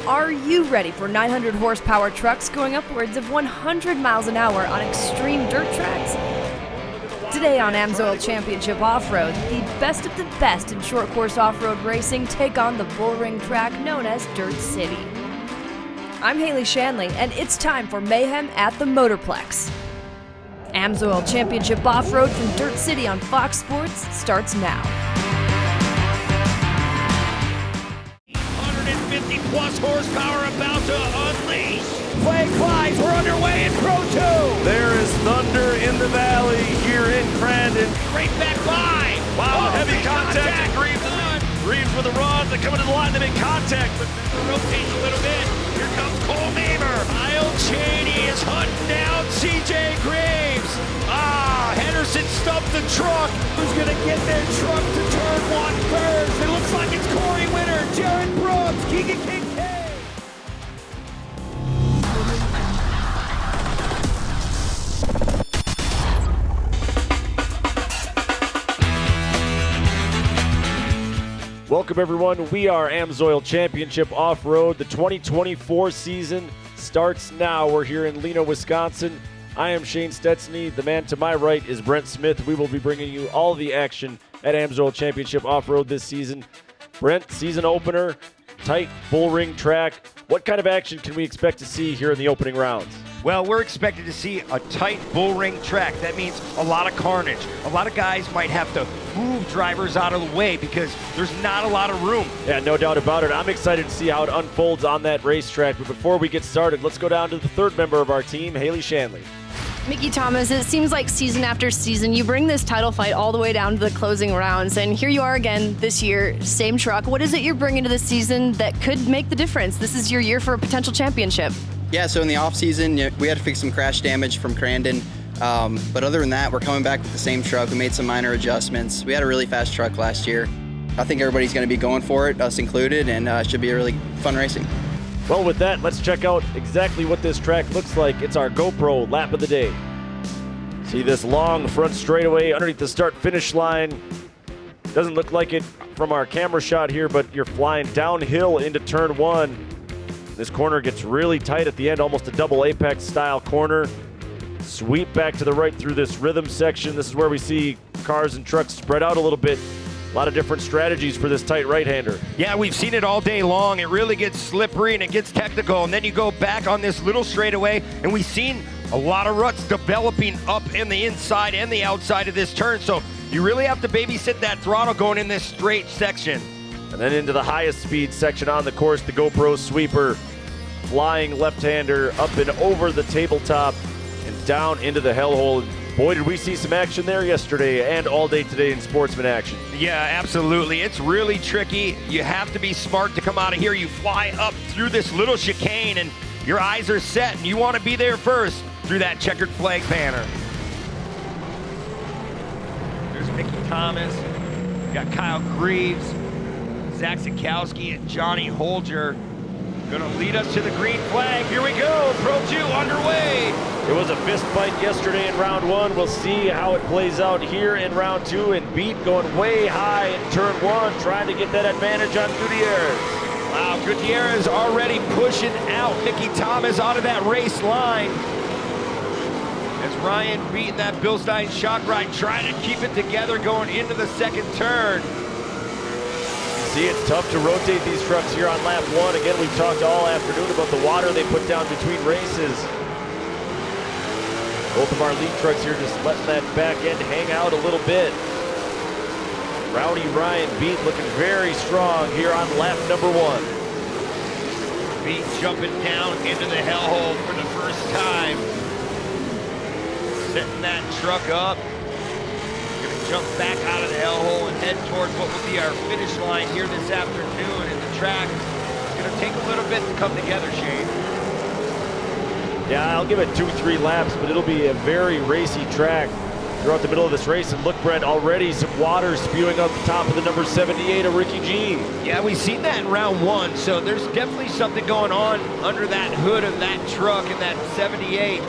Are you ready for 900 horsepower trucks going upwards of 100 miles an hour on extreme dirt tracks? Today on AMSOIL Championship Off-Road, the best of the best in short course off-road racing take on the bullring track known as Dirt City. I'm Haley Shanley, and it's time for Mayhem at the Motorplex. AMSOIL Championship Off-Road from Dirt City on Fox Sports starts now. 150 plus horsepower about to unleash. Flag flies, we're underway in Pro 2. There is thunder in the valley here in Crandon. Right back by. Wow, oh, heavy contact. Reeves with a run. They come into the line, they make contact. But rotates a little bit. Here comes Cole Mamer. Kyle Cheney is hunting down CJ Graves. Henderson stumped the truck. Who's going to get their truck to turn one first? It looks like it's Corey Winter, Jared Brooks, Keegan Kincaid. welcome everyone. We are AMSOIL Championship Off-Road. The 2024 season starts now. We're here in Leno, Wisconsin. I am Shane Stetsny. The man to my right is Brent Smith. We will be bringing you all the action at AMSOIL Championship Off-Road this season. Brent, season opener, tight bull ring track. What kind of action can we expect to see here in the opening rounds? Well, we're expected to see a tight bull ring track. That means a lot of carnage. A lot of guys might have to move drivers out of the way because there's not a lot of room. Yeah, no doubt about it. I'm excited to see how it unfolds on that racetrack. But before we get started, let's go down to the third member of our team, Haley Shanley. Mickey Thomas, it seems like season after season, you bring this title fight all the way down to the closing rounds, and here you are again this year, same truck. What is it you're bringing to the season that could make the difference? This is your year for a potential championship. Yeah, so in the off-season, we had to fix some crash damage from Crandon, but other than that, we're coming back with the same truck. We made some minor adjustments. We had a really fast truck last year. I think everybody's going to be going for it, us included, and it should be a really fun racing. Well, with that, let's check out exactly what this track looks like. It's our GoPro lap of the day. See this long front straightaway underneath the start-finish line. Doesn't look like it from our camera shot here, but you're flying downhill into turn one. This corner gets really tight at the end, almost a double apex style corner. Sweep back to the right through this rhythm section. This is where we see cars and trucks spread out a little bit. A lot of different strategies for this tight right-hander. Yeah, we've seen it all day long. It really gets slippery and it gets technical. And then you go back on this little straightaway, and we've seen a lot of ruts developing up in the inside and the outside of this turn. So you really have to babysit that throttle going in this straight section. And then into the highest speed section on the course, the GoPro sweeper. Flying left-hander up and over the tabletop and down into the hellhole. Boy, did we see some action there yesterday and all day today in sportsman action. Yeah, absolutely. It's really tricky. You have to be smart to come out of here. You fly up through this little chicane and your eyes are set and you want to be there first through that checkered flag banner. There's Mickey Thomas. We got Kyle Greaves, Zach Sikowski, and Johnny Holger. Gonna lead us to the green flag. Here we go, Pro 2 underway. It was a fist fight yesterday in round one. We'll see how it plays out here in round two. And Beat going way high in turn one, trying to get that advantage on Gutierrez. Wow, Gutierrez already pushing out Mickey Thomas out of that race line. As Ryan beating that Bilstein shock ride, trying to keep it together going into the second turn. See, it's tough to rotate these trucks here on lap one. Again, we've talked all afternoon about the water they put down between races. Both of our lead trucks here just letting that back end hang out a little bit. Rowdy Ryan Beat looking very strong here on lap number one. Beat jumping down into the hellhole for the first time. Setting that truck up. Jump back out of the hellhole and head toward what will be our finish line here this afternoon. And the track is going to take a little bit to come together, Shane. Yeah, I'll give it 2-3 laps, but it'll be a very racy track throughout the middle of this race. And look, Brent, already some water spewing out the top of the number 78 of Ricky G. Yeah, we've seen that in round one, so there's definitely something going on under that hood of that truck in that 78.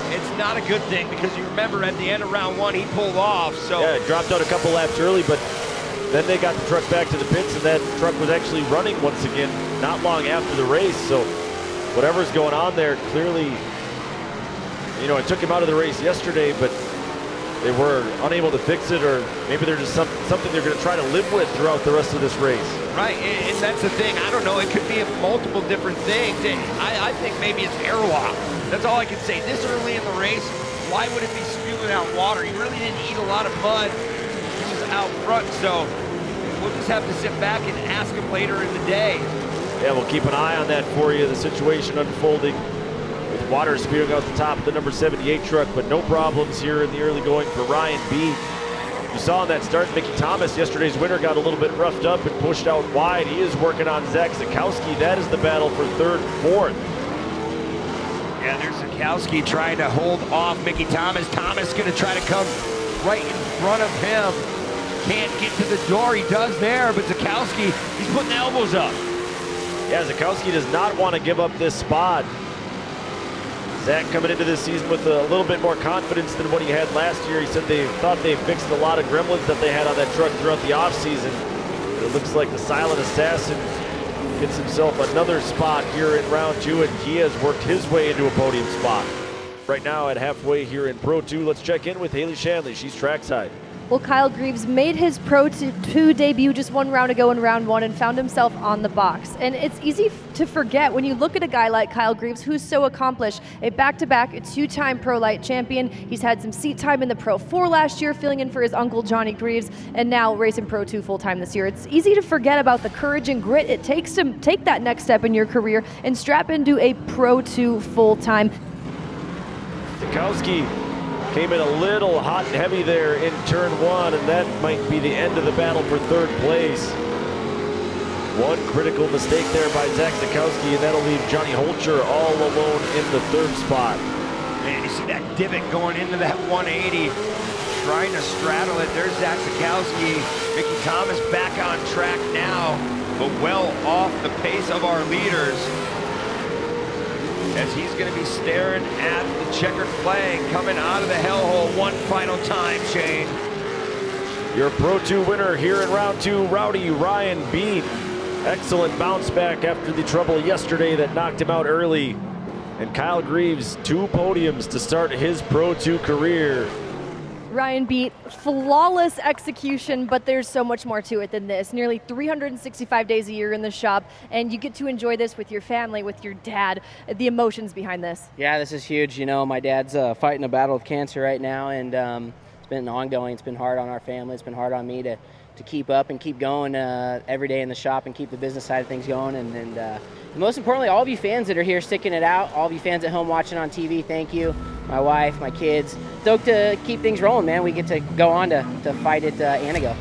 It's not a good thing because you remember at the end of round one, he pulled off. So yeah, dropped out a couple laps early, but Then they got the truck back to the pits, and that truck was actually running once again not long after the race. So whatever's going on there, clearly, you know, it took him out of the race yesterday, but they were unable to fix it, or maybe they're just something they're going to try to live with throughout the rest of this race. Right, and that's the thing. I don't know. It could be multiple different things. I think maybe it's airlock. That's all I can say. This early in the race, why would it be spewing out water? He really didn't eat a lot of mud. He was out front, so we'll just have to sit back and ask him later in the day. Yeah, we'll keep an eye on that for you. The situation unfolding with water spewing out the top of the number 78 truck, but no problems here in the early going for Ryan B. You saw in that start, Mickey Thomas, yesterday's winner, got a little bit roughed up and pushed out wide. He is working on Zach Zakowski. That is the battle for third and fourth. Yeah, there's Zakowski trying to hold off Mickey Thomas. Thomas going to try to come right in front of him. Can't get to the door. He does there, but Zakowski, he's putting the elbows up. Yeah, Zakowski does not want to give up this spot. Zach coming into this season with a little bit more confidence than what he had last year. He said they thought they fixed a lot of gremlins that they had on that truck throughout the offseason. It looks like the silent assassin gets himself another spot here in round 2, and he has worked his way into a podium spot. Right now at halfway here in Pro 2, let's check in with Haley Shanley. She's trackside. Well, Kyle Greaves made his Pro 2 debut just one round ago in round 1 and found himself on the box. And it's easy to forget when you look at a guy like Kyle Greaves, who's so accomplished. A back-to-back, a 2-time Pro Lite champion. He's had some seat time in the Pro 4 last year, filling in for his uncle Johnny Greaves, and now racing Pro 2 full-time this year. It's easy to forget about the courage and grit it takes to take that next step in your career and strap into a Pro 2 full-time. Zakowski came in a little hot and heavy there in turn 1, and that might be the end of the battle for third place. One critical mistake there by Zach Zakowski, and that'll leave Johnny Holcher all alone in the third spot. Man, you see that divot going into that 180, trying to straddle it. There's Zach Zakowski. Mickey Thomas back on track now, but well off the pace of our leaders, as he's going to be staring at the checkered flag coming out of the hellhole one final time, Shane. Your Pro 2 winner here in round 2, Rowdy Ryan Bean. Excellent bounce back after the trouble yesterday that knocked him out early. And Kyle Greaves, 2 podiums to start his Pro 2 career. Ryan beat flawless execution, but there's so much more to it than this. Nearly 365 days a year in the shop, and you get to enjoy this with your family, with your dad. The emotions behind this. Yeah, this is huge. You know, my dad's fighting a battle with cancer right now, and it's been ongoing. It's been hard on our family. It's been hard on me to keep up and keep going every day in the shop and keep the business side of things going. And most importantly, all of you fans that are here sticking it out, all of you fans at home watching on TV, thank you. My wife, my kids. Stoked to keep things rolling, man. We get to go on to fight at Anago.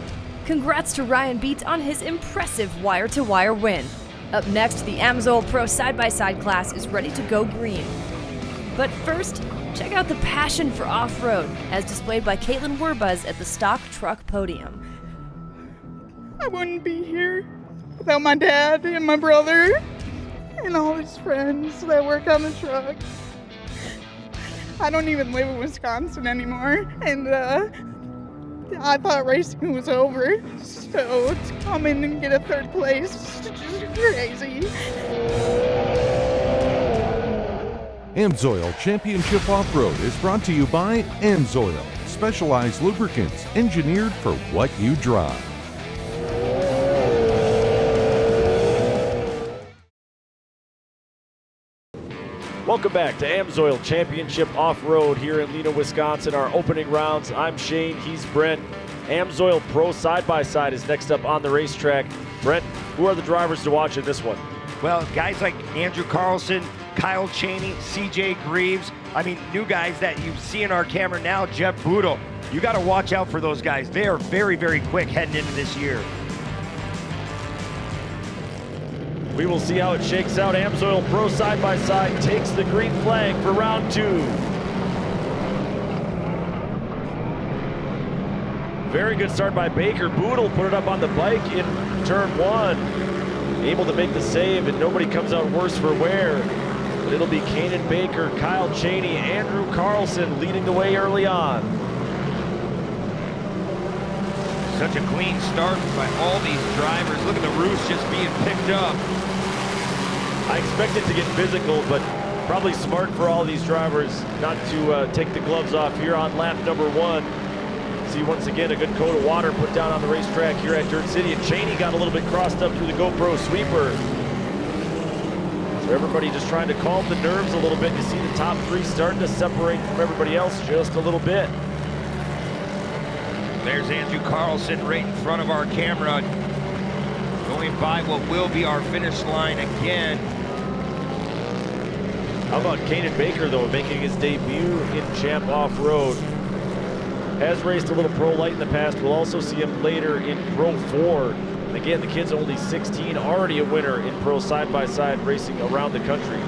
Congrats to Ryan Beat on his impressive wire-to-wire win. Up next, the AMSOIL Pro side-by-side class is ready to go green. But first, check out the passion for off-road as displayed by Caitlin Werbuzz at the stock truck podium. I wouldn't be here without my dad and my brother and all his friends that work on the truck. I don't even live in Wisconsin anymore, and I thought racing was over, so to come in and get a third place is just crazy. AMSOIL Championship Off-Road is brought to you by AMSOIL, specialized lubricants engineered for what you drive. Welcome back to AMSOIL Championship Off-Road here in Lena, Wisconsin. Our opening rounds, I'm Shane, he's Brent. AMSOIL Pro Side-by-Side is next up on the racetrack. Brent, who are the drivers to watch in this one? Well, guys like Andrew Carlson, Kyle Cheney, CJ Greaves. I mean, new guys that you see in our camera now, Jeff Boodle. You got to watch out for those guys. They are very, very quick heading into this year. We will see how it shakes out. AMSOIL Pro Side-by-Side takes the green flag for round 2. Very good start by Baker. Boodle put it up on the bike in turn 1. Able to make the save, and nobody comes out worse for wear. But it'll be Kanan Baker, Kyle Cheney, Andrew Carlson leading the way early on. Such a clean start by all these drivers. Look at the roofs just being picked up. I expect it to get physical, but probably smart for all these drivers not to take the gloves off here on lap number 1. See once again a good coat of water put down on the racetrack here at Dirt City, and Cheney got a little bit crossed up through the GoPro sweeper. So everybody just trying to calm the nerves a little bit. You see the top 3 starting to separate from everybody else just a little bit. There's Andrew Carlson right in front of our camera, going by what will be our finish line again. How about Kanan Baker, though, making his debut in Champ Off-Road? Has raced a little Pro Lite in the past. We'll also see him later in Pro 4. And again, the kid's only 16, already a winner in Pro Side-by-Side racing around the country.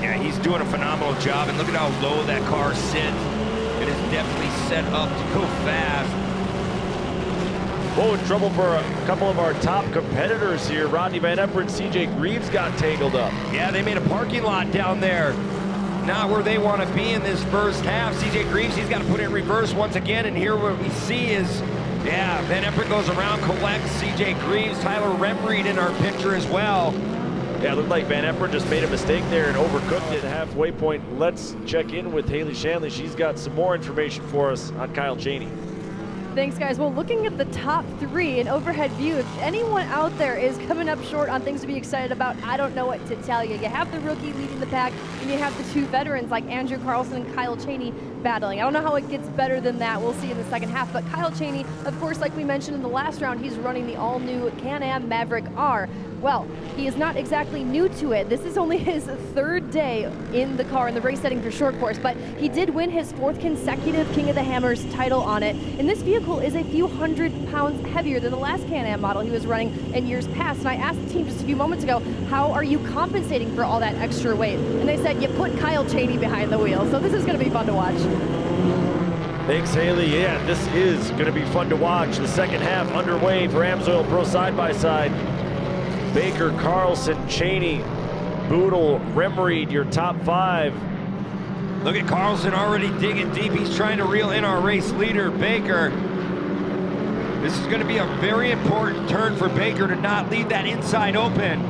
Yeah, he's doing a phenomenal job, and look at how low that car sits. It is definitely set up to go fast. Oh, in trouble for a couple of our top competitors here. Rodney Van Epper and CJ Greaves got tangled up. Yeah, they made a parking lot down there. Not where they want to be in this first half. CJ Greaves, he's got to put it in reverse once again, and here what we see is, yeah, Van Epper goes around, collects CJ Greaves, Tyler Remreed in our picture as well. Yeah, it looked like Van Epper just made a mistake there and overcooked it at halfway point. Let's check in with Haley Shanley. She's got some more information for us on Kyle Cheney. Thanks, guys. Well, looking at the top 3, an overhead view, if anyone out there is coming up short on things to be excited about, I don't know what to tell you. You have the rookie leading the pack, and you have the 2 veterans like Andrew Carlson and Kyle Cheney battling. I don't know how it gets better than that. We'll see in the second half. But Kyle Cheney, of course, like we mentioned in the last round, he's running the all-new Can-Am Maverick R. Well, he is not exactly new to it. This is only his 3rd day in the car in the race setting for short course, but he did win his 4th consecutive King of the Hammers title on it. And this vehicle is a few hundred pounds heavier than the last Can-Am model he was running in years past. And I asked the team just a few moments ago, how are you compensating for all that extra weight? And they said, you put Kyle Cheney behind the wheel. So this is going to be fun to watch. Thanks, Haley. Yeah, this is going to be fun to watch. The second half underway for AMSOIL Pro Side-by-Side. Baker, Carlson, Cheney, Boodle, Remreed, your top 5. Look at Carlson already digging deep. He's trying to reel in our race leader, Baker. This is going to be a very important turn for Baker to not leave that inside open.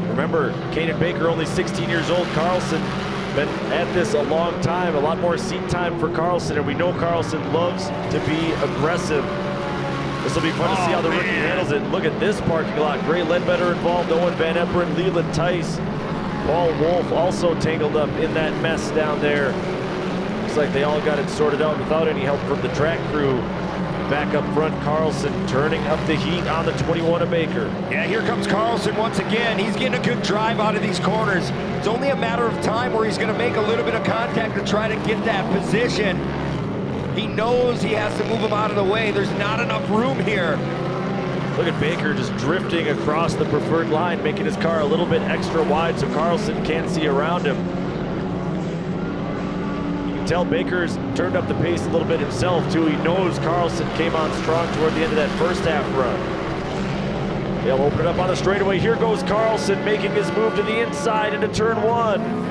Remember, Kanan Baker only 16 years old. Carlson been at this a long time. A lot more seat time for Carlson, and we know Carlson loves to be aggressive. This will be fun to see how the rookie handles it. Look at this parking lot. Gray Ledbetter involved, Owen Van Epper and Leland Tice. Paul Wolf also tangled up in that mess down there. Looks like they all got it sorted out without any help from the track crew. Back up front, Carlson turning up the heat on the 21 of Baker. Yeah, here comes Carlson once again. He's getting a good drive out of these corners. It's only a matter of time where he's going to make a little bit of contact to try to get that position. He knows he has to move him out of the way. There's not enough room here. Look at Baker just drifting across the preferred line, making his car a little bit extra wide so Carlson can't see around him. You can tell Baker's turned up the pace a little bit himself too. He knows Carlson came on strong toward the end of that first half run. They'll open it up on the straightaway. Here goes Carlson making his move to the inside into turn 1.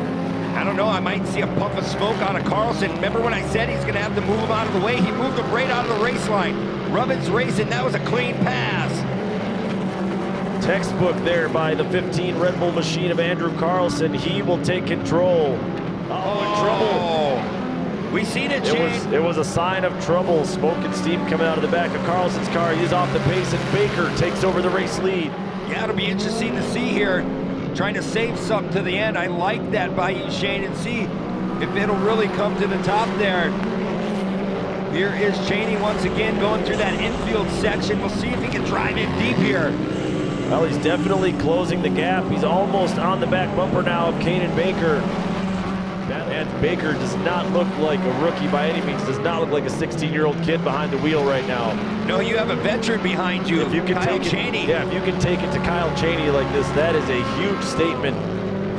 I don't know, I might see a puff of smoke out of Carlson. Remember when I said he's gonna have to move him out of the way? He moved him right out of the race line. Rubbin's racing, that was a clean pass. Textbook there by the 15 Red Bull machine of Andrew Carlson. He will take control. Uh-oh, in trouble. We seen it, Shane. It was a sign of trouble. Smoke and steam coming out of the back of Carlson's car. He's off the pace, and Baker takes over the race lead. Yeah, it'll be interesting to see here. Trying to save something to the end. I like that by you, Shane, and see if it'll really come to the top there. Here is Cheney once again going through that infield section. We'll see if he can drive in deep here. Well, he's definitely closing the gap. He's almost on the back bumper now of Kanan Baker. And Baker does not look like a rookie by any means. Does not look like a 16-year-old kid behind the wheel right now. No, you have a veteran behind you, if you can Kyle take Cheney. It, yeah, if you can take it to Kyle Cheney like this, that is a huge statement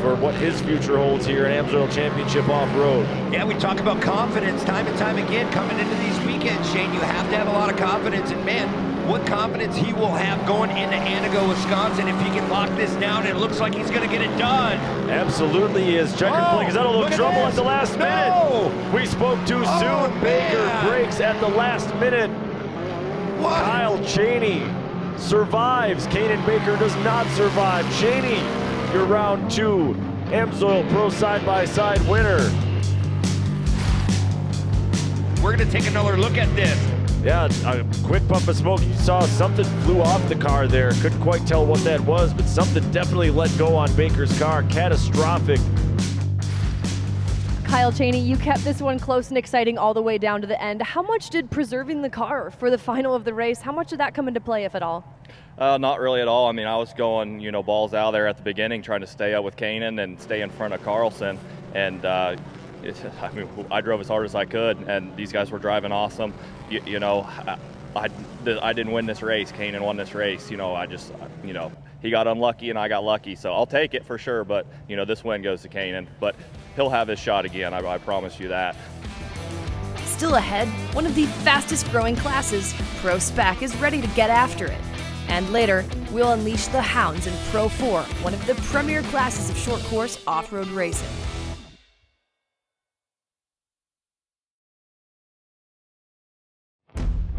for what his future holds here at AMSOIL Championship Off-Road. Yeah, we talk about confidence time and time again coming into these weekends, Shane. You have to have a lot of confidence, and man, what confidence he will have going into Antigo, Wisconsin if he can lock this down. It looks like he's going to get it done. Absolutely he is. Checkered flag is out of look at trouble this. at the last No. minute. We spoke too Oh, soon. Baker man. breaks at the last minute. What? Kyle Cheney survives. Kanan Baker does not survive. Cheney, your round 2 AMSOIL Pro Side-by-Side winner. We're going to take another look at this. Yeah, a quick puff of smoke. You saw something flew off the car there. Couldn't quite tell what that was, but something definitely let go on Baker's car. Catastrophic. Kyle Cheney, you kept this one close and exciting all the way down to the end. How much did preserving the car for the final of the race, how much did that come into play, if at all? Not really at all. I mean, I was going, balls out there at the beginning, trying to stay up with Kanan and stay in front of Carlson. And I drove as hard as I could, and these guys were driving awesome. I didn't win this race. Kanan won this race. He got unlucky and I got lucky. So I'll take it for sure. But this win goes to Kanan. But he'll have his shot again. I promise you that. Still ahead, one of the fastest growing classes, Pro Spec, is ready to get after it. And later, we'll unleash the hounds in Pro 4, one of the premier classes of short course off-road racing.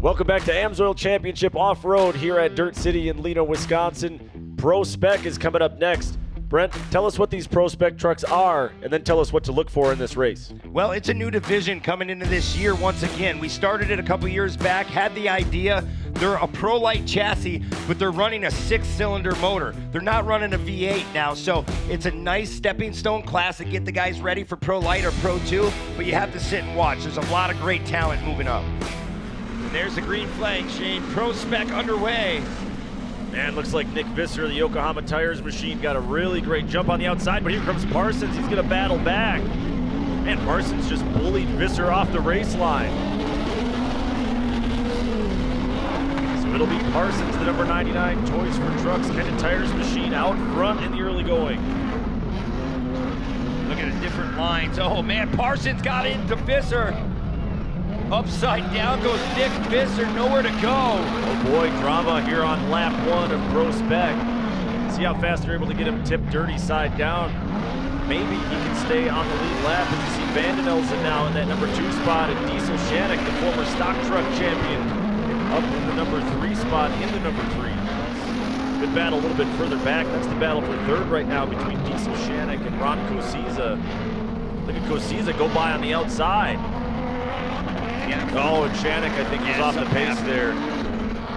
Welcome back to AMSOIL Championship Off-Road here at Dirt City in Leno, Wisconsin. Pro Spec is coming up next. Brent, tell us what these Pro Spec trucks are, and then tell us what to look for in this race. Well, it's a new division coming into this year once again. We started it a couple years back, had the idea. They're a Pro Lite chassis, but they're running a 6-cylinder motor. They're not running a V8 now, so it's a nice stepping stone class to get the guys ready for Pro Lite or Pro 2, but you have to sit and watch. There's a lot of great talent moving up. And there's the green flag, Shane. Pro Spec underway. Man, looks like Nick Visser, the Yokohama Tires machine, got a really great jump on the outside, but here comes Parsons. He's going to battle back. Man, Parsons just bullied Visser off the race line. So it'll be Parsons, the number 99 Toys for Trucks Kendon Tires machine, out front in the early going. Look at the different lines. Oh, man, Parsons got into Visser. Upside down goes Nick Visser, nowhere to go. Oh boy, drama here on lap 1 of Pro Spec. See how fast they're able to get him tipped dirty side down. Maybe he can stay on the lead lap. And you see Vandenelsen now in that number 2 spot, and Diesel Shannick, the former stock truck champion, up in the number 3 spot in the number 3. Good battle a little bit further back. That's the battle for third right now between Diesel Shannick and Ron Cosiza. Look at Cosiza go by on the outside. Oh, and Shannick, I think, was off the pace there.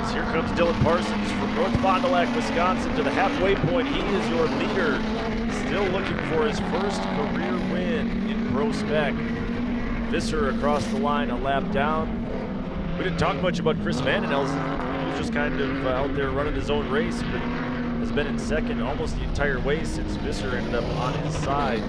So here comes Dylan Parsons from North Fond du Lac, Wisconsin, to the halfway point. He is your leader, still looking for his first career win in Pro Spec. Visser across the line, a lap down. We didn't talk much about Chris Vandenelsen. He was just kind of out there running his own race, but has been in second almost the entire way since Visser ended up on his side.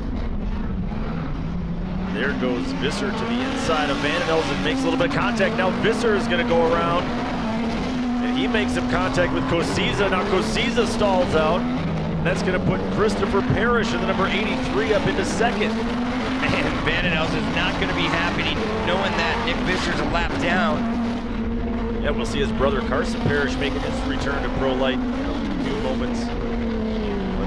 There goes Visser to the inside of Vandenelsen, makes a little bit of contact. Now Visser is going to go around, and he makes some contact with Cosiza. Now Cosiza stalls out, and that's going to put Christopher Parrish in the number 83 up into second. And Vandenelsen's not going to be happy knowing that Nick Visser's a lap down. Yeah, we'll see his brother Carson Parrish making his return to Pro Lite in a few moments.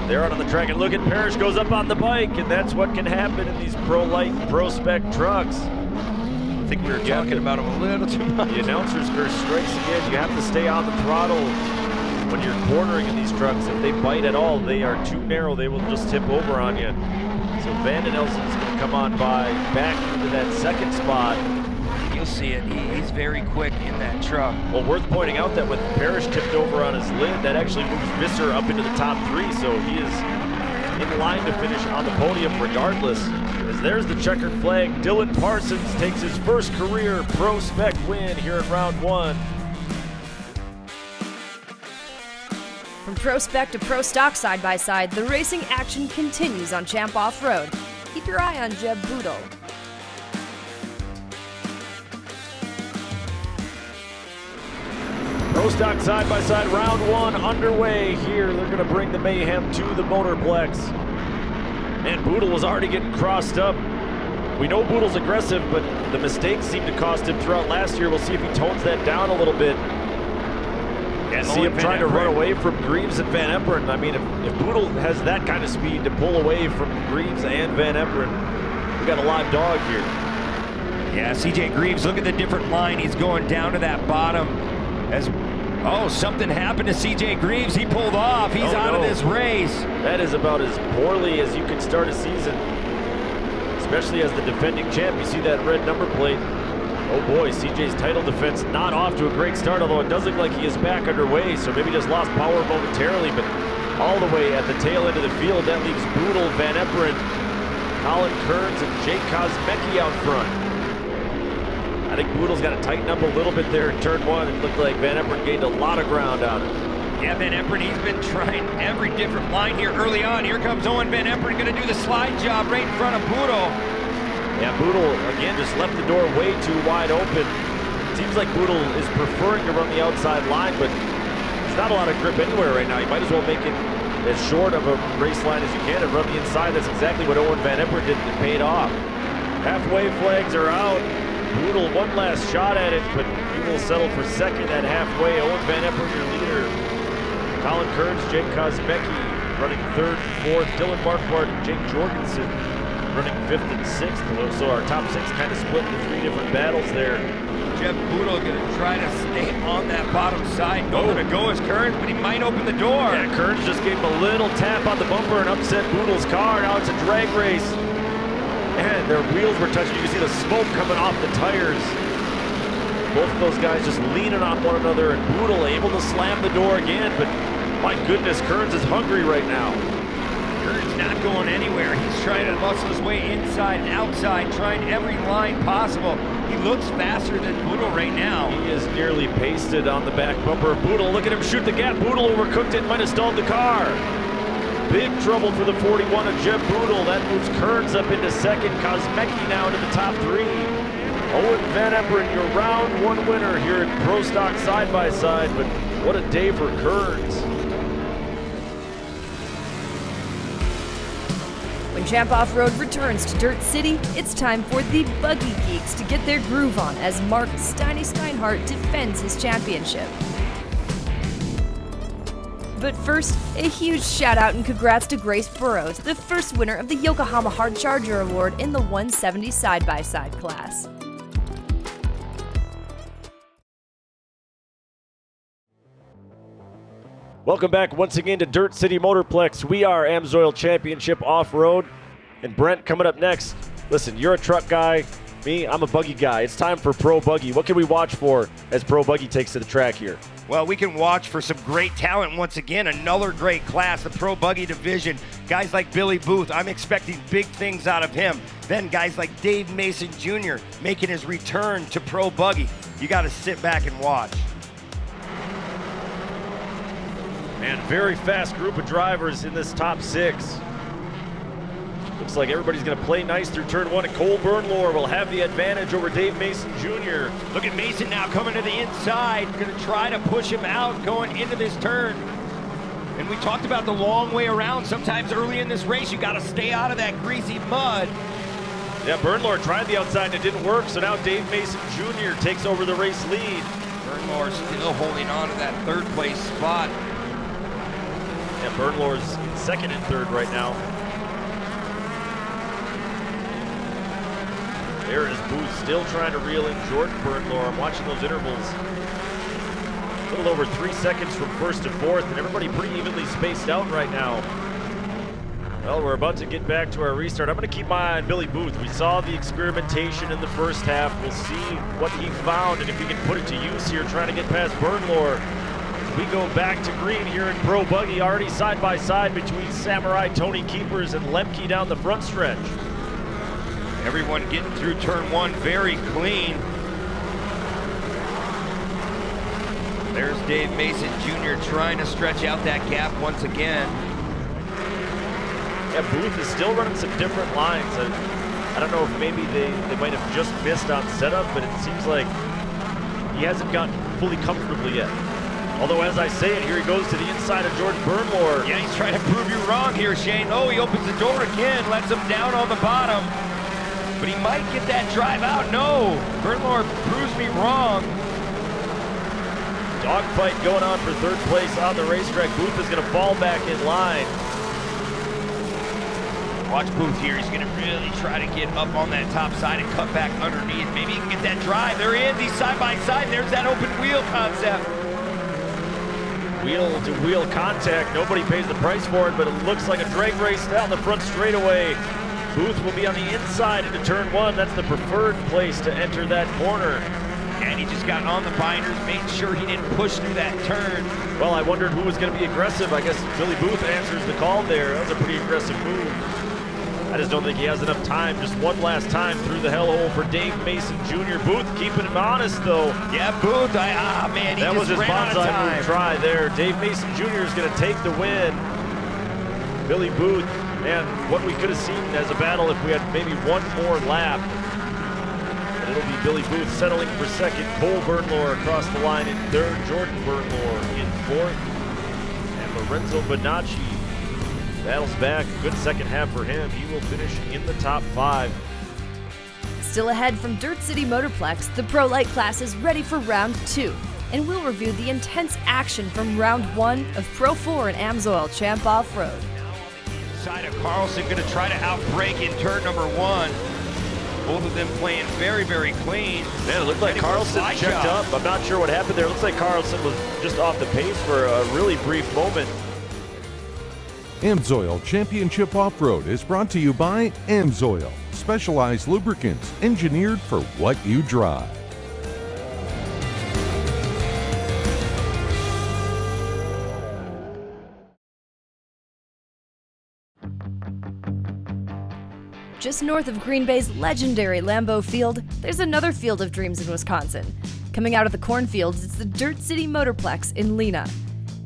They're out on the track, and look at Parrish goes up on the bike, and that's what can happen in these Pro Lite and Pro Spec trucks. I think we were talking about them a little too much. The announcer's curse strikes again. You have to stay on the throttle when you're cornering in these trucks. If they bite at all, they are too narrow. They will just tip over on you. So Vandenelsen is going to come on by back into that second spot. You'll see it. He's very quick in that truck. Well, worth pointing out that with Parrish tipped over on his lid, that actually moves Visser up into the top 3, so he is in line to finish on the podium regardless. As there's the checkered flag, Dylan Parsons takes his first career Pro Spec win here in round 1. From Pro Spec to Pro Stock side-by-side, the racing action continues on Champ Off-Road. Keep your eye on Jeb Boodle. Pro Stock side-by-side round 1 underway here. They're going to bring the Mayhem to the Motorplex. And Boodle was already getting crossed up. We know Boodle's aggressive, but the mistakes seem to cost him throughout last year. We'll see if he tones that down a little bit. See him trying to run away from Greaves and Van Eperen. I mean, if Boodle has that kind of speed to pull away from Greaves and Van Eperen, we got a live dog here. Yeah, CJ Greaves, look at the different line. He's going down to that bottom. Oh, something happened to CJ Greaves. He pulled off. He's out of this race. That is about as poorly as you could start a season, especially as the defending champ. You see that red number plate. Oh boy, CJ's title defense not off to a great start, although it does look like he is back underway, so maybe just lost power momentarily, but all the way at the tail end of the field, that leaves Boodle, Van Eperen, Colin Kearns, and Jake Kosmecki out front. I think Boodle's got to tighten up a little bit there in turn one. It looked like Van Eperen gained a lot of ground on it. Yeah, Van Eperen, he's been trying every different line here early on. Here comes Owen Van Eperen, going to do the slide job right in front of Boodle. Yeah, Boodle, again, just left the door way too wide open. Seems like Boodle is preferring to run the outside line, but there's not a lot of grip anywhere right now. You might as well make it as short of a race line as you can and run the inside. That's exactly what Owen Van Eperen did, and it paid off. Halfway flags are out. Boodle, one last shot at it, but he will settle for second at halfway. Owen Van Eperen, your leader. Colin Kearns, Jake Kosmecki running third and fourth. Dylan Marquardt and Jake Jorgensen running fifth and sixth. So our top six kind of split into three different battles there. Jeff Boodle going to try to stay on that bottom side. Going to go as Kearns, but he might open the door. Yeah, Kearns just gave him a little tap on the bumper and upset Boodle's car. Now it's a drag race. And their wheels were touching. You can see the smoke coming off the tires. Both of those guys just leaning on one another, and Boodle able to slam the door again, but my goodness, Kearns is hungry right now. Kearns not going anywhere. He's trying to muscle his way inside and outside, trying every line possible. He looks faster than Boodle right now. He is nearly pasted on the back bumper of Boodle. Look at him shoot the gap. Boodle overcooked it, might have stalled the car. Big trouble for the 41 of Jeff Boodle. That moves Kearns up into second. Kosmecki now into the top three. Owen Van Eperen, your round one winner here at Pro Stock side-by-side, but what a day for Kearns. When Champ Off-Road returns to Dirt City, it's time for the Buggy Geeks to get their groove on as Mark Steiny Steinhardt defends his championship. But first, a huge shout out and congrats to Grace Burrows, the first winner of the Yokohama Hard Charger Award in the 170 side-by-side class. Welcome back once again to Dirt City Motorplex. We are AMSOIL Championship Off-Road. And Brent, coming up next, listen, you're a truck guy. Me, I'm a buggy guy. It's time for Pro Buggy. What can we watch for as Pro Buggy takes to the track here? Well, we can watch for some great talent once again. Another great class, the Pro Buggy division. Guys like Billy Booth, I'm expecting big things out of him. Then guys like Dave Mason Jr. making his return to Pro Buggy. You got to sit back and watch. Man, very fast group of drivers in this top six. Looks like everybody's going to play nice through turn one, and Cole Bernlohr will have the advantage over Dave Mason Jr. Look at Mason now coming to the inside, going to try to push him out going into this turn. And we talked about the long way around. Sometimes early in this race, you got to stay out of that greasy mud. Yeah, Bernlohr tried the outside and it didn't work, so now Dave Mason Jr. takes over the race lead. Bernlohr still holding on to that third place spot. Yeah, Bernlohr's in second and third right now. There is Booth still trying to reel in Jordan Bernlohr. I'm watching those intervals. A little over 3 seconds from first to fourth, and everybody pretty evenly spaced out right now. Well, we're about to get back to our restart. I'm going to keep my eye on Billy Booth. We saw the experimentation in the first half. We'll see what he found and if he can put it to use here, trying to get past Bernlohr. We go back to green here in Pro Buggy, already side by side between Samurai, Tony Keepers, and Lemke down the front stretch. Everyone getting through turn one very clean. There's Dave Mason Jr. trying to stretch out that gap once again. Yeah, Booth is still running some different lines. I don't know if maybe they might have just missed on setup, but it seems like he hasn't gotten fully comfortable yet. Although, as I say it, here he goes to the inside of Jordan Bernlohr. Yeah, he's trying to prove you wrong here, Shane. Oh, he opens the door again, lets him down on the bottom. But he might get that drive out. No, Bernlohr proves me wrong. Dogfight going on for third place on the racetrack. Booth is going to fall back in line. Watch Booth here. He's going to really try to get up on that top side and cut back underneath. Maybe he can get that drive. There he is. He's side by side. There's that open wheel concept. Wheel to wheel contact. Nobody pays the price for it, but it looks like a drag race down the front straightaway. Booth will be on the inside into turn one. That's the preferred place to enter that corner. And he just got on the binders, made sure he didn't push through that turn. Well, I wondered who was going to be aggressive. I guess Billy Booth answers the call there. That was a pretty aggressive move. I just don't think he has enough time. Just one last time through the hellhole for Dave Mason Jr. Booth keeping him honest, though. Yeah, Booth, man, he that was just his ran out of bonsai time. move try there. Dave Mason Jr. is going to take the win. Billy Booth, man, what we could have seen as a battle if we had maybe one more lap. And it'll be Billy Booth settling for second. Cole Bernlohr across the line in third. Jordan Bernlohr in fourth. And Lorenzo Bonacci battles back. Good second half for him. He will finish in the top 5. Still ahead from Dirt City Motorplex, the Pro Lite class is ready for round 2, and we'll review the intense action from round 1 of Pro 4 and AMSOIL Champ Off-Road. Side of Carlson going to try to outbrake in turn number 1. Both of them playing very, very clean. Man, it looked like Carlson checked up. I'm not sure what happened there. It looks like Carlson was just off the pace for a really brief moment. AMSOIL Championship Off-Road is brought to you by AMSOIL, specialized lubricants engineered for what you drive. Just north of Green Bay's legendary Lambeau Field, there's another field of dreams in Wisconsin. Coming out of the cornfields, it's the Dirt City Motorplex in Lena.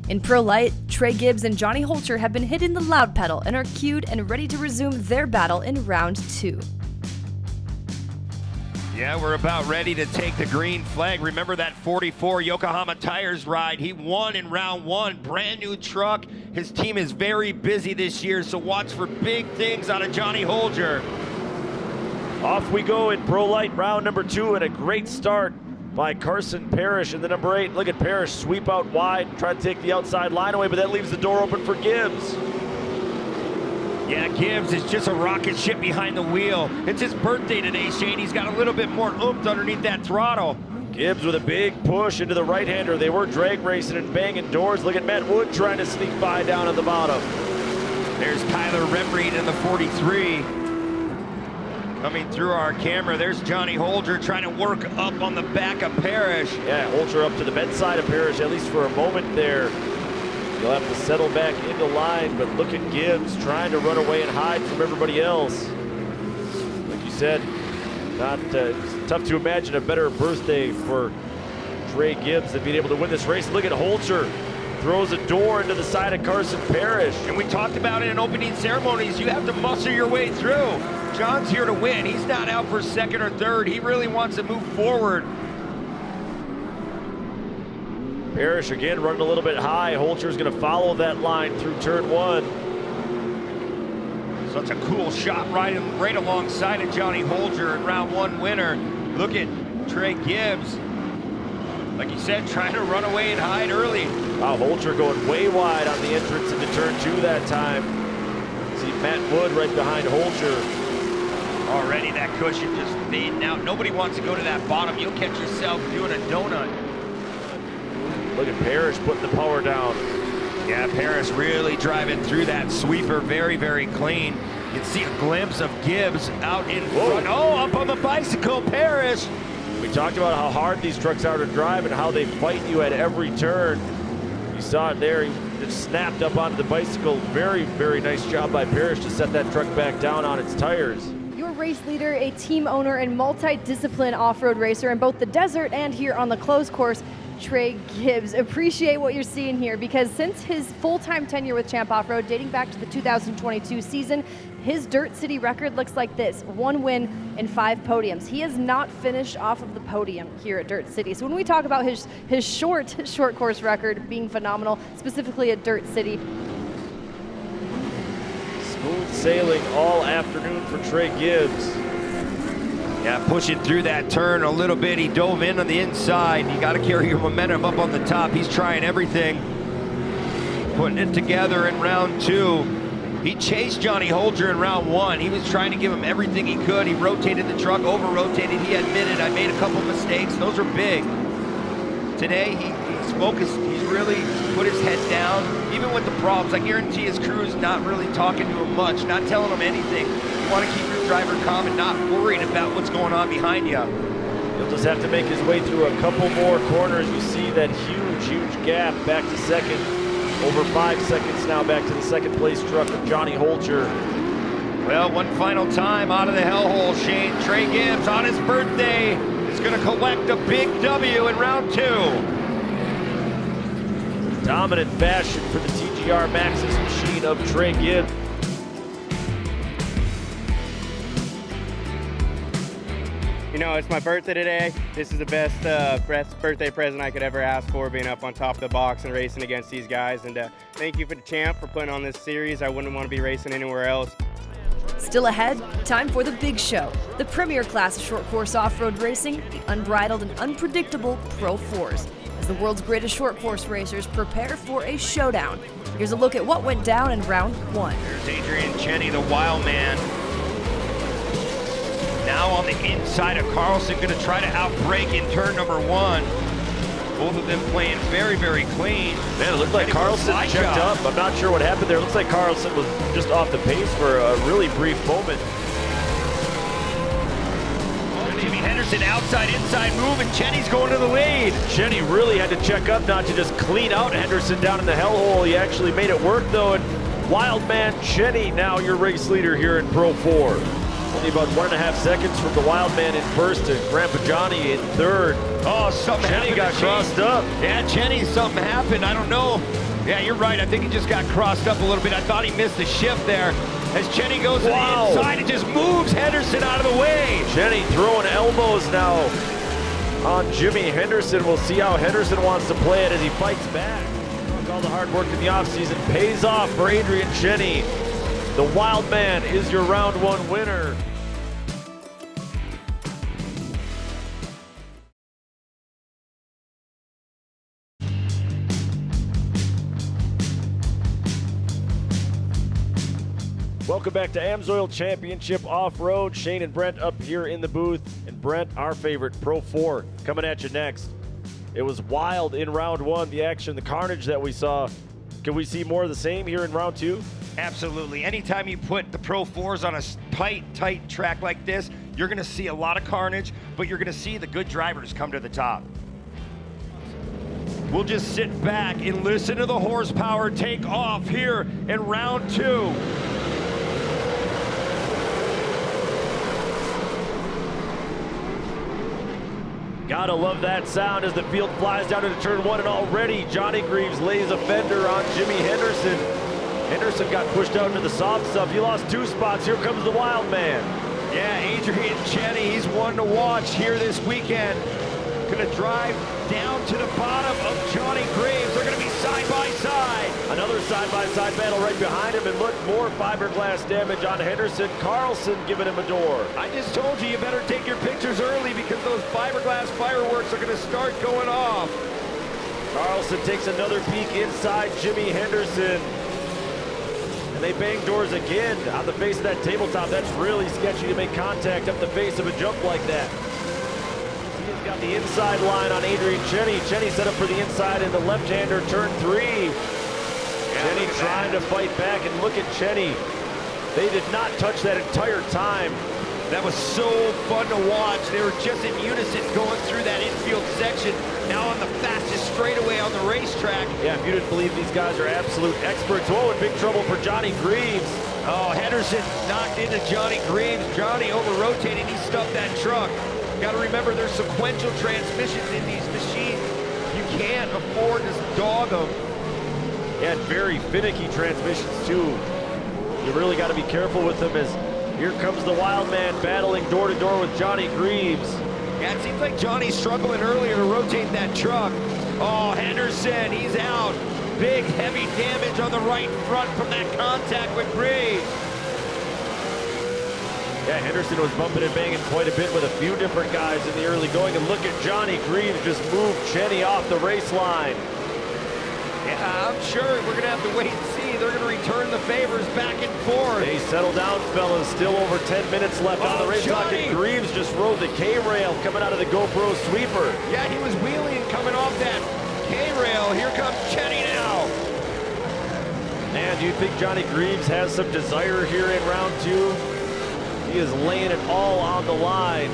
In Pro Lite, Trey Gibbs and Johnny Holcher have been hitting the loud pedal and are cued and ready to resume their battle in round 2. Yeah, we're about ready to take the green flag. Remember that 44 Yokohama Tires ride? He won in round 1, brand new truck. His team is very busy this year, so watch for big things out of Johnny Holger. Off we go in Pro Lite round number 2, and a great start by Carson Parrish in the number 8. Look at Parrish sweep out wide and try to take the outside line away, but that leaves the door open for Gibbs. Yeah, Gibbs is just a rocket ship behind the wheel. It's his birthday today, Shane. He's got a little bit more oomph underneath that throttle. Gibbs with a big push into the right-hander. They were drag racing and banging doors. Look at Matt Wood trying to sneak by down at the bottom. There's Tyler Remreed in the 43. Coming through our camera, there's Johnny Holger trying to work up on the back of Parrish. Yeah, Holger up to the bedside of Parrish, at least for a moment there. He'll have to settle back into line, but look at Gibbs trying to run away and hide from everybody else. Like you said, it's tough to imagine a better birthday for Trey Gibbs than being able to win this race. Look at Holger. Throws a door into the side of Carson Parrish. And we talked about it in opening ceremonies. You have to muscle your way through. John's here to win. He's not out for second or third. He really wants to move forward. Parrish again running a little bit high. Holcher's going to follow that line through turn 1. Such a cool shot right alongside of Johnny Holger in round 1 winner. Look at Trey Gibbs. Like you said, trying to run away and hide early. Wow, Holcher going way wide on the entrance into turn 2 that time. See Matt Wood right behind Holcher. Already that cushion just fading out. Nobody wants to go to that bottom. You'll catch yourself doing a donut. Look at Parrish putting the power down. Yeah, Parrish really driving through that sweeper very, very clean. You can see a glimpse of Gibbs out in front. Oh, up on the bicycle, Parrish. We talked about how hard these trucks are to drive and how they fight you at every turn. You saw it there. He just snapped up onto the bicycle. Very, very nice job by Parrish to set that truck back down on its tires. Your race leader, a team owner, and multi-discipline off-road racer in both the desert and here on the closed course, Trey Gibbs. Appreciate what you're seeing here, because since his full-time tenure with Champ Off-Road, dating back to the 2022 season, his Dirt City record looks like this: 1 win and 5 podiums. He has not finished off of the podium here at Dirt City. So when we talk about his short course record being phenomenal, specifically at Dirt City. Smooth sailing all afternoon for Trey Gibbs. Yeah, pushing through that turn a little bit. He dove in on the inside. You got to carry your momentum up on the top. He's trying everything, putting it together in round 2. He chased Johnny Holger in round 1. He was trying to give him everything he could. He rotated the truck, over-rotated. He admitted, I made a couple mistakes. Those are big. Today, he's focused. He's really put his head down. Even with the problems, I guarantee his crew is not really talking to him much, not telling him anything. You want to keep your driver calm and not worried about what's going on behind you. He'll just have to make his way through a couple more corners. You see that huge gap back to second. Over 5 seconds now back to the second place truck of Johnny Holger. Well, one final time out of the hellhole, Shane. Trey Gibbs on his birthday is going to collect a big W in round 2. Dominant fashion for the TGR Maxxis machine of Trey Gibbs. You know, it's my birthday today. This is the best birthday present I could ever ask for, being up on top of the box and racing against these guys. And thank you for the champ for putting on this series. I wouldn't want to be racing anywhere else. Still ahead, time for the big show. The premier class of short course off-road racing, the unbridled and unpredictable Pro 4s. As the world's greatest short course racers prepare for a showdown. Here's a look at what went down in round 1. There's Adrian Cheney, the wild man. Now on the inside of Carlson, going to try to outbrake in turn number 1. Both of them playing very clean. Man, it looked like Carlson checked up. I'm not sure what happened there. It looks like Carlson was just off the pace for a really brief moment. Jimmy Henderson inside move, and Cheney's going to the lead. Cheney really had to check up not to just clean out Henderson down in the hellhole. He actually made it work though, and wild man Cheney now your race leader here in Pro 4. Only about 1.5 seconds from the wild man in first to Grandpa Johnny in third. Oh, something Cheney got crossed up. Yeah, Cheney, something happened. I don't know. Yeah, you're right. I think he just got crossed up a little bit. I thought he missed the shift there. As Cheney goes to the inside, it just moves Henderson out of the way. Cheney throwing elbows now on Jimmy Henderson. We'll see how Henderson wants to play it as he fights back. All the hard work in the offseason pays off for Adrian Cheney. The wild man is your round 1 winner. Welcome back to AMSOIL Championship Off-Road. Shane and Brent up here in the booth. And Brent, our favorite, Pro 4, coming at you next. It was wild in round 1, the action, the carnage that we saw. Can we see more of the same here in round 2? Absolutely. Anytime you put the Pro 4s on a tight track like this, you're going to see a lot of carnage, but you're going to see the good drivers come to the top. We'll just sit back and listen to the horsepower take off here in round 2. Gotta love that sound as the field flies down into turn 1, and already Johnny Greaves lays a fender on Jimmy Henderson. Henderson got pushed out into the soft stuff. He lost 2 spots. Here comes the wild man. Yeah, Adrian Cheney, he's one to watch here this weekend. Gonna drive down to the bottom of Johnny Greaves. They're gonna be side by side. Another side-by-side battle right behind him, and look, more fiberglass damage on Henderson. Carlson giving him a door. I just told you, you better take your pictures early because those fiberglass fireworks are gonna start going off. Carlson takes another peek inside Jimmy Henderson. And they bang doors again on the face of that tabletop. That's really sketchy to make contact up the face of a jump like that. He's got the inside line on Adrian Cheney. Cheney set up for the inside in the left-hander, turn 3. Cheney trying to fight back, and look at Cheney. They did not touch that entire time. That was so fun to watch. They were just in unison going through that infield section. Now on the fastest straightaway on the racetrack. Yeah, if you didn't believe these guys are absolute experts. Whoa, in big trouble for Johnny Greaves. Oh, Henderson knocked into Johnny Greaves. Johnny over-rotating, he stuffed that truck. Got to remember, there's sequential transmissions in these machines. You can't afford to dog them. Yeah, very finicky transmissions too. You really got to be careful with them, as here comes the wild man battling door to door with Johnny Greaves. Yeah, it seems like Johnny's struggling earlier to rotate that truck. Oh, Henderson, he's out. Big, heavy damage on the right front from that contact with Greaves. Yeah, Henderson was bumping and banging quite a bit with a few different guys in the early going. And look at Johnny Greaves just move Cheney off the race line. Yeah, I'm sure we're going to have to wait and see. They're going to return the favors back and forth. Hey, settle down, fellas. Still over 10 minutes left on the race clock. And Greaves just rode the K-rail coming out of the GoPro sweeper. Yeah, he was wheeling coming off that K-rail. Here comes Cheney now. Man, do you think Johnny Greaves has some desire here in round 2? He is laying it all on the line.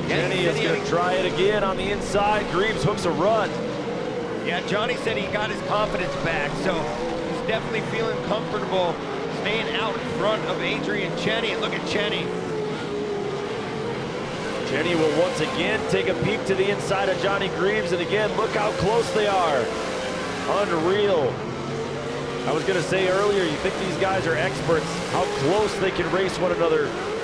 Cheney is going to try it again on the inside. Greaves hooks a rut. Yeah, Johnny said he got his confidence back, so he's definitely feeling comfortable staying out in front of Adrian Cheney. And look at Cheney. Cheney will once again take a peek to the inside of Johnny Greaves, and again, look how close they are. Unreal. I was going to say earlier, you think these guys are experts, how close they can race one another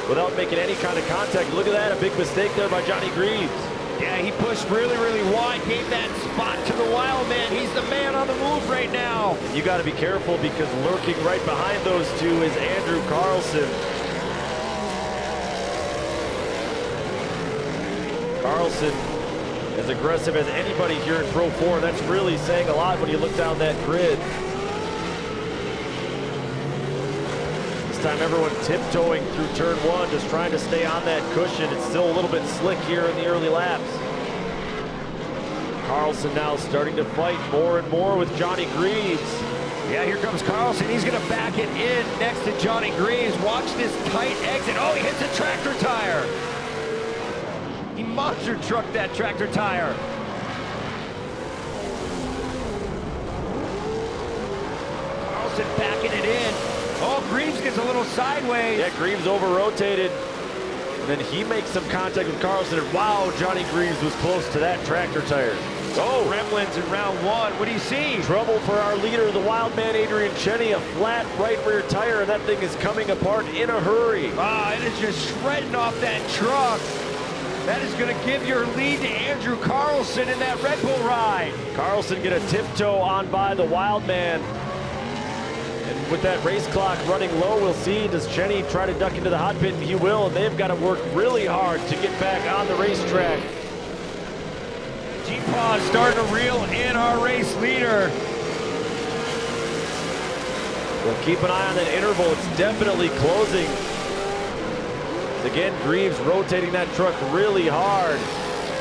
without making any kind of contact. Look at that, a big mistake there by Johnny Greaves. Yeah, he pushed really, really wide, gave that spot to the wild man. He's the man on the move right now. You got to be careful because lurking right behind those two is Andrew Carlson. Carlson as aggressive as anybody here in Pro 4. That's really saying a lot when you look down that grid. This time everyone tiptoeing through turn 1, just trying to stay on that cushion. It's still a little bit slick here in the early laps. Carlson now starting to fight more and more with Johnny Greaves. Yeah, here comes Carlson. He's going to back it in next to Johnny Greaves. Watch this tight exit. Oh, he hits a tractor tire. He monster trucked that tractor tire. Carlson backing it in. Oh, Greaves gets a little sideways. Yeah, Greaves over-rotated. And then he makes some contact with Carlson, and wow, Johnny Greaves was close to that tractor tire. Oh, Gremlins in round 1. What do you see? Trouble for our leader, the wild man, Adrian Cheney. A flat right rear tire, and that thing is coming apart in a hurry. Ah, it is just shredding off that truck. That is going to give your lead to Andrew Carlson in that Red Bull ride. Carlson get a tiptoe on by the wild man. And with that race clock running low, we'll see, does Cheney try to duck into the hot pit? And he will, and they've got to work really hard to get back on the racetrack. G-Paw is starting to reel in our race leader. We'll keep an eye on that interval. It's definitely closing. Again, Greaves rotating that truck really hard.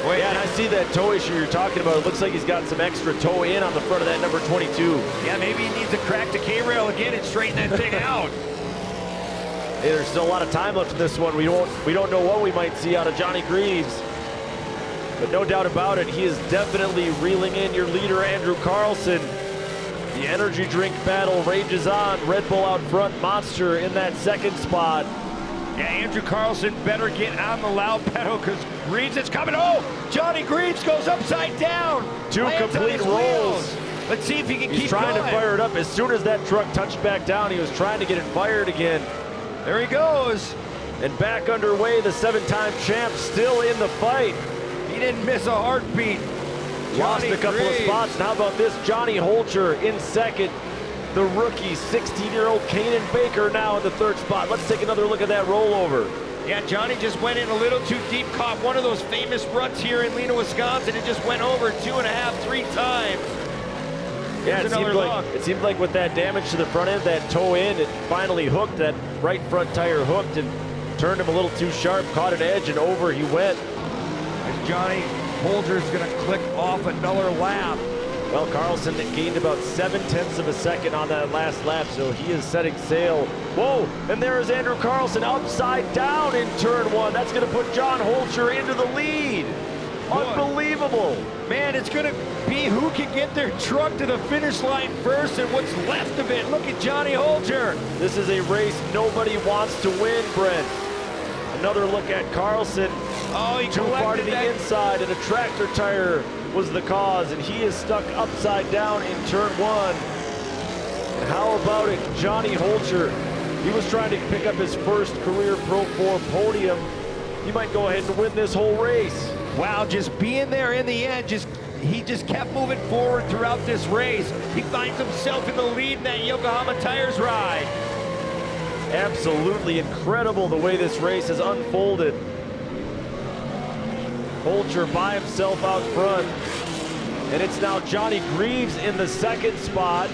Yeah, and I see that toe issue you're talking about. It looks like he's got some extra toe in on the front of that number 22. Yeah, maybe he needs to crack the K-rail again and straighten that thing out. Hey, there's still a lot of time left in this one. We don't know what we might see out of Johnny Greaves. But no doubt about it, he is definitely reeling in your leader, Andrew Carlson. The energy drink battle rages on. Red Bull out front, Monster in that second spot. Yeah, Andrew Carlson better get on the loud pedal because Greaves is coming. Oh, Johnny Greaves goes upside down. Two complete rolls. Let's see if he can keep going. He's trying to fire it up. As soon as that truck touched back down, he was trying to get it fired again. There he goes. And back underway, the 7-time champ still in the fight. He didn't miss a heartbeat. Lost a couple of spots. And how about this? Johnny Holcher in second. The rookie, 16-year-old Kanan Baker now in the third spot. Let's take another look at that rollover. Yeah, Johnny just went in a little too deep, caught one of those famous ruts here in Lena, Wisconsin, and just went over 2.5, 3 times. Yeah, it seemed like with that damage to the front end, that toe in, it finally hooked. That right front tire hooked and turned him a little too sharp, caught an edge, and over he went. And Johnny Holder's gonna click off another lap. Well, Carlson gained about 0.7 of a second on that last lap, so he is setting sail. Whoa, and there is Andrew Carlson upside down in turn 1. That's gonna put John Holcher into the lead. Unbelievable. Man, it's gonna be who can get their truck to the finish line first and what's left of it. Look at Johnny Holcher. This is a race nobody wants to win, Brent. Another look at Carlson. Oh, he too far to the inside, and a tractor tire was the cause, and he is stuck upside down in turn 1. And how about it, Johnny Holcher? He was trying to pick up his first career Pro 4 podium. He might go ahead and win this whole race. Wow, just being there in the end, he just kept moving forward throughout this race. He finds himself in the lead in that Yokohama Tires ride. Absolutely incredible the way this race has unfolded. Holcher by himself out front. And it's now Johnny Greaves in the second spot.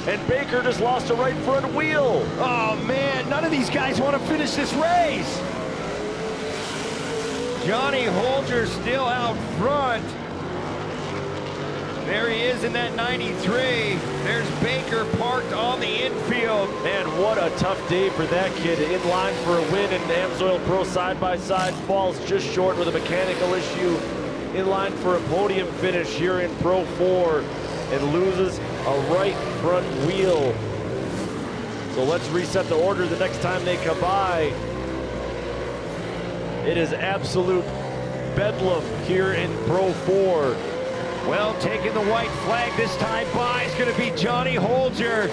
And Baker just lost a right front wheel. Oh man, none of these guys want to finish this race. Johnny Holger still out front. There he is in that 93. There's Baker parked on the infield. Man, what a tough day for that kid. In line for a win in AMSOIL Pro side-by-side, falls just short with a mechanical issue. In line for a podium finish here in Pro 4 and loses a right front wheel. So let's reset the order the next time they come by. It is absolute bedlam here in Pro 4. Well, taking the white flag this time by is going to be Johnny Holger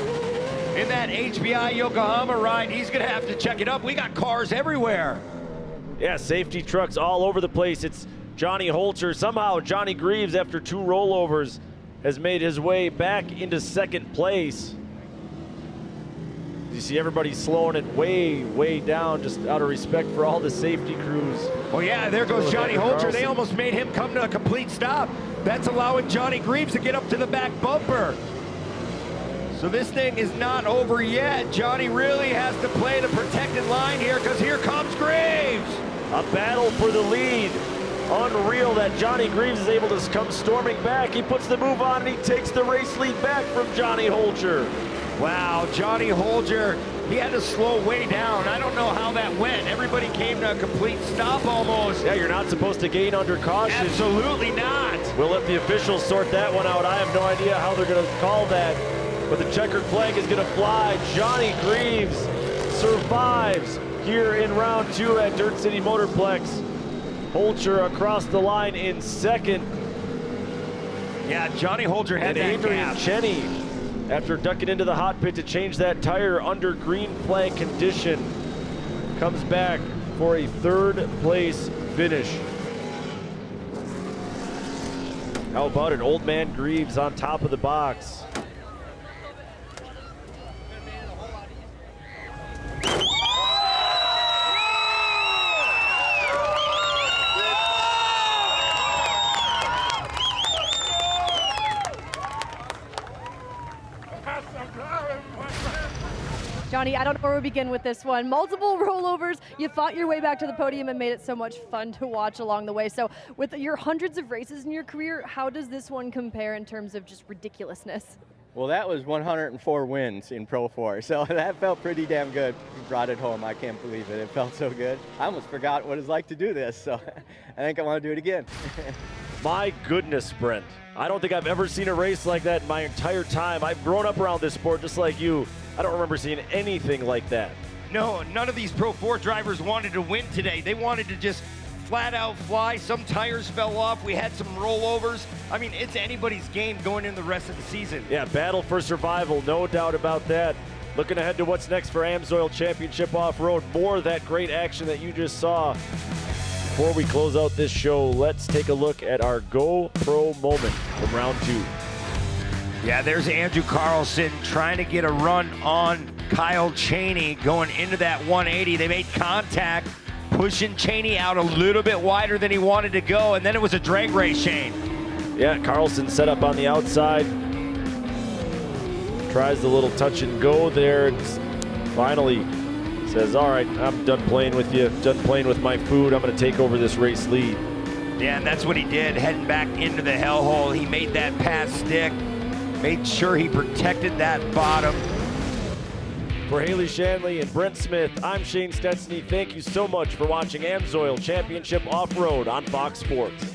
in that HBI Yokohama ride. He's going to have to check it up. We got cars everywhere. Yeah, safety trucks all over the place. It's Johnny Holger. Somehow Johnny Greaves, after 2 rollovers, has made his way back into second place. You see everybody slowing it way, way down just out of respect for all the safety crews. Oh yeah, there goes Johnny Holger. They almost made him come to a complete stop. That's allowing Johnny Greaves to get up to the back bumper. So this thing is not over yet. Johnny really has to play the protected line here because here comes Greaves. A battle for the lead. Unreal that Johnny Greaves is able to come storming back. He puts the move on and he takes the race lead back from Johnny Holger. Wow, Johnny Holger, he had to slow way down. I don't know how that went. Everybody came to a complete stop almost. Yeah, you're not supposed to gain under caution. Absolutely not. We'll let the officials sort that one out. I have no idea how they're going to call that, but the checkered flag is going to fly. Johnny Greaves survives here in round 2 at Dirt City Motorplex. Holger across the line in second. Yeah, Johnny Holger had and that Adrian gap. Cheney, after ducking into the hot pit to change that tire under green flag condition, comes back for a 3rd place finish. How about it? Old man Greaves on top of the box. Johnny, I don't know where we begin with this one. Multiple rollovers. You fought your way back to the podium and made it so much fun to watch along the way. So with your hundreds of races in your career, how does this one compare in terms of just ridiculousness? Well, that was 104 wins in Pro 4, so that felt pretty damn good. We brought it home. I can't believe it. It felt so good. I almost forgot what it's like to do this, so I think I want to do it again. My goodness, Brent. I don't think I've ever seen a race like that in my entire time. I've grown up around this sport just like you. I don't remember seeing anything like that. No, none of these Pro 4 drivers wanted to win today. They wanted to just flat out fly. Some tires fell off. We had some rollovers. I mean, it's anybody's game going in the rest of the season. Yeah, battle for survival, no doubt about that. Looking ahead to what's next for AMSOIL Championship Off-Road. More of that great action that you just saw. Before we close out this show, let's take a look at our GoPro moment from round 2. Yeah, there's Andrew Carlson trying to get a run on Kyle Cheney going into that 180. They made contact, pushing Cheney out a little bit wider than he wanted to go, and then it was a drag race, Shane. Yeah, Carlson set up on the outside. Tries the little touch and go there. Finally says, all right, I'm done playing with you, done playing with my food. I'm going to take over this race lead. Yeah, and that's what he did, heading back into the hellhole. He made that pass stick. Made sure he protected that bottom. For Haley Shanley and Brent Smith, I'm Shane Stetsny. Thank you so much for watching AMSOIL Championship Off-Road on Fox Sports.